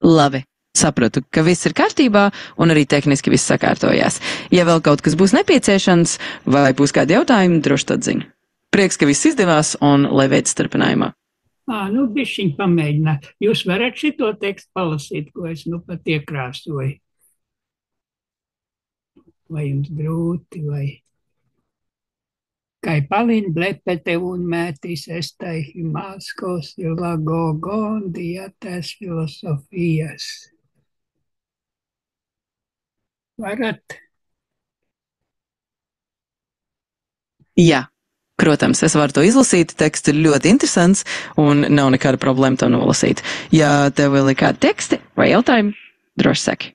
Labi. Sapratu, ka viss ir kārtībā un arī tehniski viss sakārtojās. Ja vēl kaut kas būs nepieciešams vai būs kādi jautājumi, droši tad ziņu. Prieks, ka viss izdevās un lai veids turpinājumā. Nu, bišķiņ pamēģināt. Jūs varat šito tekstu palasīt, ko es nu pat iekrāsoju? Vai jums grūti, vai... Kai palin blepete un mētis estai himaskos ilagogon diatas filosofijas. Varat? Jā, protams, es varu to izlasīt, teksts ir ļoti interesants un nav nekāda problēma to nolasīt. Ja tev vēl ir kādi teksti vai jautājumi, droši saki.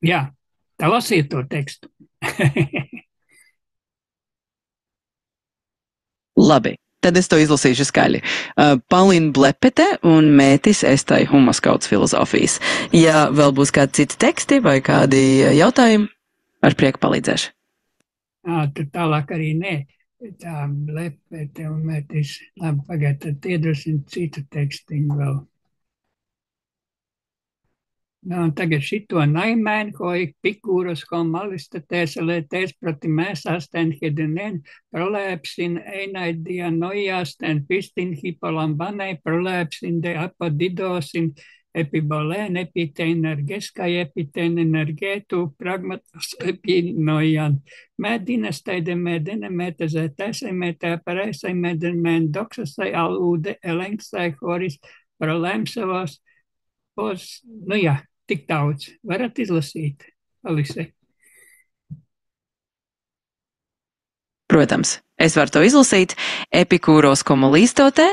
Jā, tā lasiet to tekstu. Labi, tad es to izlasīšu skaļi. Palin blepete un mētis estai humaskauts filozofijas. Ja vēl būs kādi citi teksti vai kādi jautājumi, ar prieku palīdzēšu. Tad tālāk arī nē. Tā blepete un mētis. Labi, pagaid, tad iedrosim citu tekstiņu vēl. Un tagad šito naimēn, hoi pikūros, ko malistatēs, lētēs proti mēs asten hedenen, prolēpsin einaidija nojāsten, pistin hipolambanei, prolēpsin de apodidosin, epibolēn, epitenergeskai, epitenergetu, pragmatos epinojan. Mēdinas taide mēdene, mētezē tēsai, mētē pareisai, mēdene mēn doksasai, alūde, elenksai, horis, prolēmsavos, nu jā, tik daudz. Varat izlasīt, Alise? Protams, es varu to izlasīt. Epikūros komolīstotē,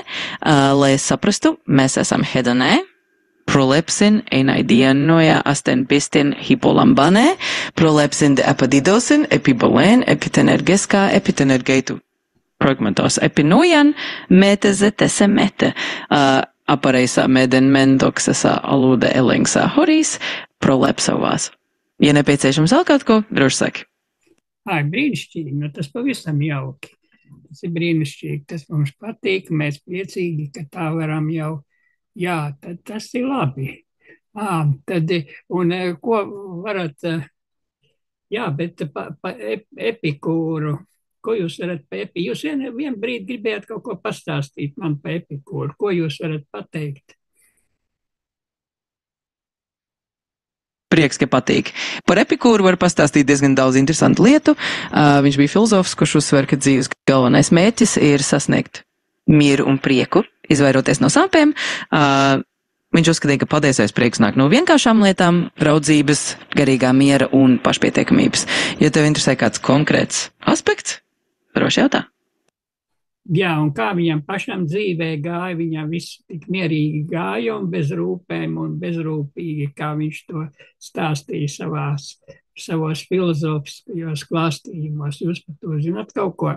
lai es saprastu, mēs esam hedonē, prolepsin einaidien asten pistin hipolambanē, prolepsin de apodidosin, epibolēn, epitenergeskā, epitenergeitu pragmatos epinojan, mēteze tese mete. Apareisā mēden mendoksasā alūde elenksā horis, prolepsavās. Ja nepieciešams vēl kaut ko, droši saki. Brīnišķīgi, nu tas pavisam jauki. Tas ir brīnišķīgi, tas mums patīk, mēs priecīgi, ka tā varam jau, jā, tad tas ir labi. Tad, un ko varat, jā, bet pa Epikūru, ko jūs varat pa Epikūru? Jūs vien brīdi gribējāt kaut ko pastāstīt man pa Epikūru. Ko jūs varat pateikt? Prieks, ka patīk. Par Epikūru var pastāstīt diezgan daudz interesantu lietu. Viņš bija filozofs, kurš uzsver, ka dzīves galvenais mērķis ir sasniegt mieru un prieku, izvairoties no sāpēm. Viņš uzskatīja, ka patiesais prieks nāk no vienkāršām lietām, raudzības, garīgā miera un pašpietiekamības. Ja tev interesē kāds konkrēts aspekts, droši jautā. Jā, un kā viņam pašam dzīvē gāja, viņam viss tik mierīgi gāja un bez rūpēm un bezrūpīgi, kā viņš to stāstīja savos filozofiskajos klāstījumos. Jūs par to zināt kaut ko?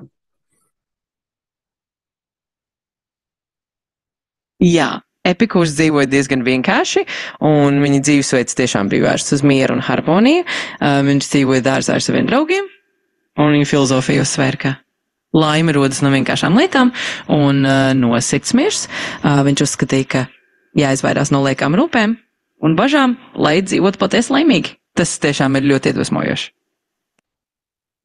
Jā. Epikūrs dzīvoja diezgan vienkārši, un viņa dzīvesveids tiešām bija vērsts uz mieru un harmoniju. Viņš dzīvoja dārzā ar saviem draugiem, un viņa filozofija uzsvēra, ka laime rodas no vienkāršām lietām un no sirdsmiers. Viņš uzskatīja, ka jāizvairās no liekām rūpēm un bažām, lai dzīvotu patiesi laimīgi. Tas tiešām ir ļoti iedvesmojoši.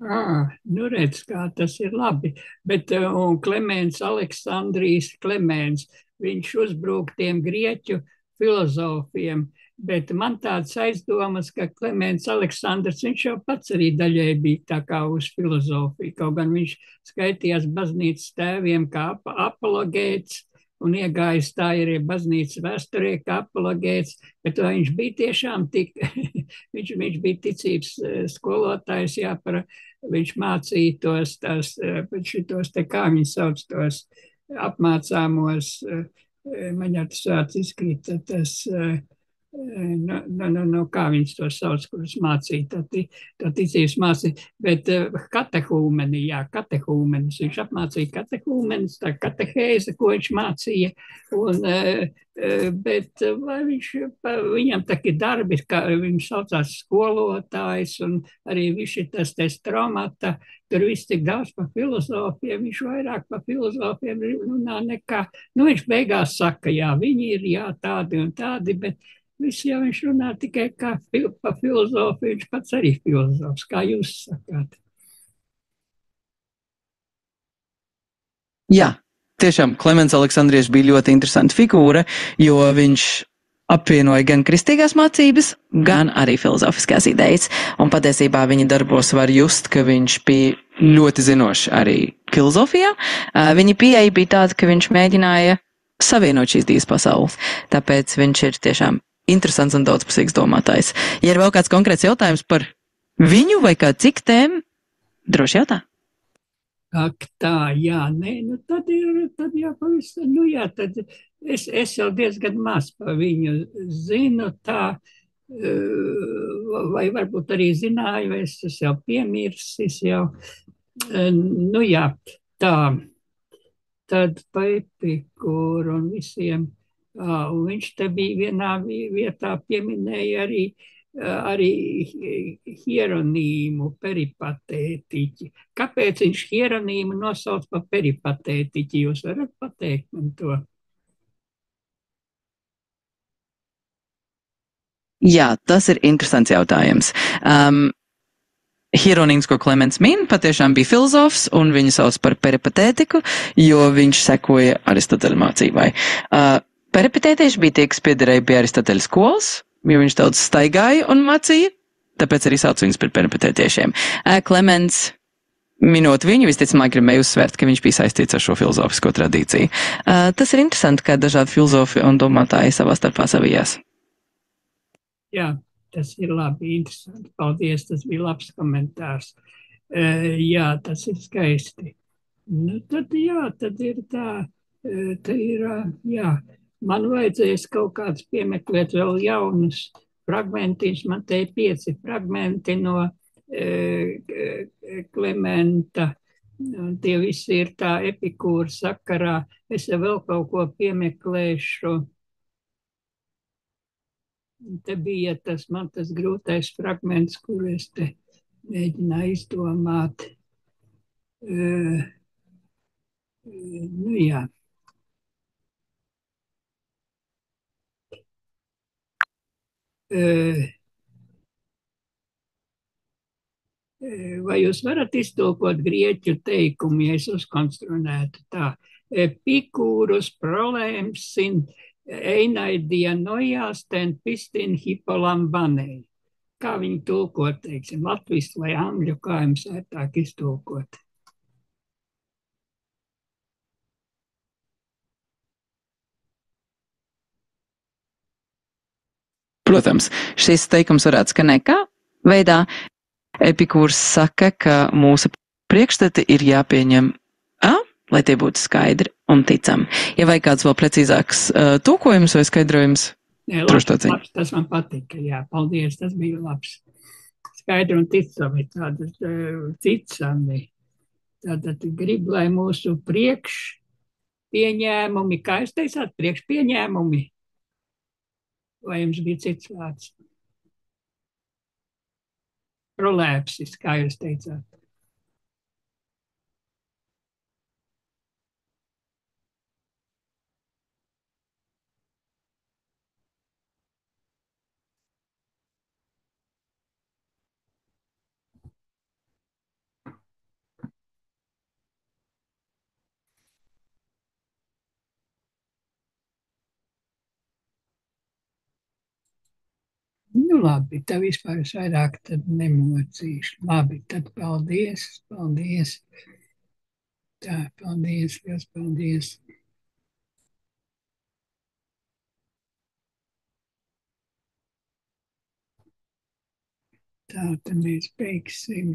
Nu redz, kā tas ir labi. Bet un Klemens Aleksandrijs Klemens, viņš uzbrūk tiem grieķu filozofiem, bet man tāds aizdomas, ka Klemens Aleksandrs, viņš jau pats arī daļai bija tā kā uz filozofiju, kaut gan viņš skaitījās baznīcas tēviem kā apologēts un iegājis tā arī baznīcas vēsturē kā apologēts, bet viņš bija tiešām tik, viņš bija ticības skolotājs, viņš mācīja šitos te, kā viņi sauc tos apmācāmos, man jau tas vārds izkrīt, tas kā viņas to sauc, kuras mācīja, to ticības mācīja, bet katehūmeni, katehūmenis, viņš apmācīja katehūmenis, tā katehēze, ko viņš mācīja, un, bet vai viņam taki darbi, kā viņš saucās skolotājs, un arī viņš ir tas traumata, tur viss tik daudz par filozofiem, viņš vairāk par filozofiem runā nekā, viņš beigās saka, viņi ir, tādi un tādi, bet viss jau viņš runā tikai kā pa filozofiju, viņš pats arī filozofs, kā jūs sakāt. Jā, tiešām Klemens Aleksandrietis bija ļoti interesanta figūra, jo viņš apvienoja gan kristīgās mācības, gan arī filozofiskās idejas, un patiesībā viņa darbos var just, ka viņš bija ļoti zinošs arī filozofijā. Viņa pieeja bija tāda, ka viņš mēģināja savienot šīs divas pasaules, tāpēc viņš ir tiešām interesants un daudzpusīgs domātājs. Ja ir vēl kāds konkrēts jautājums par viņu vai kādu citu tēmu, droši jautā. Ak tā, tad jau pavisam, tad es jau diezgan maz par viņu zinu tā, vai varbūt arī zināju, es jau piemirsis jau, tā, tad pa Epikūru un visiem. Un viņš te bija vienā vietā pieminēja arī Hieronīmu peripatētiķi. Kāpēc viņš Hieronīmu nosauc par peripatētiķi? Jūs varat pateikt man to? Jā, tas ir interesants jautājums. Hieronīms, ko Klemens min, patiešām bija filozofs, un viņu sauc par peripatētiku, jo viņš sekoja Aristoteļa mācībai. Peripatētieši bija tie, kas piederēja pie Aristoteļa skolas, jo viņš daudz staigāja un mācīja, tāpēc arī sauc viņus par peripatētiešiem. Klemens, minot viņu, visticamāk gribēja uzsvērt, ka viņš bija saistīts ar šo filozofisko tradīciju. Tas ir interesanti, kā dažādi filozofi un domātāji savā starpā savijās. Jā, tas ir labi, interesanti. Paldies, tas bija labs komentārs. Jā, tas ir skaisti. Tad ir tā, man vajadzēs kaut kāds piemeklēt vēl jaunus fragmentiņus. Man te ir 5 fragmenti no Klementa. Tie visi ir tā Epikūra sakarā. Es vēl kaut ko piemeklēšu. Te bija tas grūtais fragments, kur es te mēģināju izdomāt. Jā. Vai jūs varat iztulkot grieķu teikumu, ja es uzkonstruētu tā? Epikūrus prolēmsin einaidien ten pistin hipolambanei. Kā viņi tulkot, teiksim, latviski vai angļu, kā jums ērtāk iztulkot? Protams, šis teikums varētu skanēt kā veidā. Epikūrs saka, ka mūsu priekšstati ir jāpieņem, lai tie būtu skaidri un ticami. Ja vajag kāds vēl precīzāks tulkojums vai skaidrojums, labs, tas man patika, jā, paldies, tas bija labs. Skaidri un ticami, tātad grib, lai mūsu priekšpieņēmumi, kā jūs teicāt, priekšpieņēmumi, vai jums bija cits vārds? Prolēpsis, kā jūs teicāt. Labi, tā vispār es vairāk tad nemocīšu. Labi, tad paldies. Tā, paldies, liels paldies. Tā, tad mēs beigsim.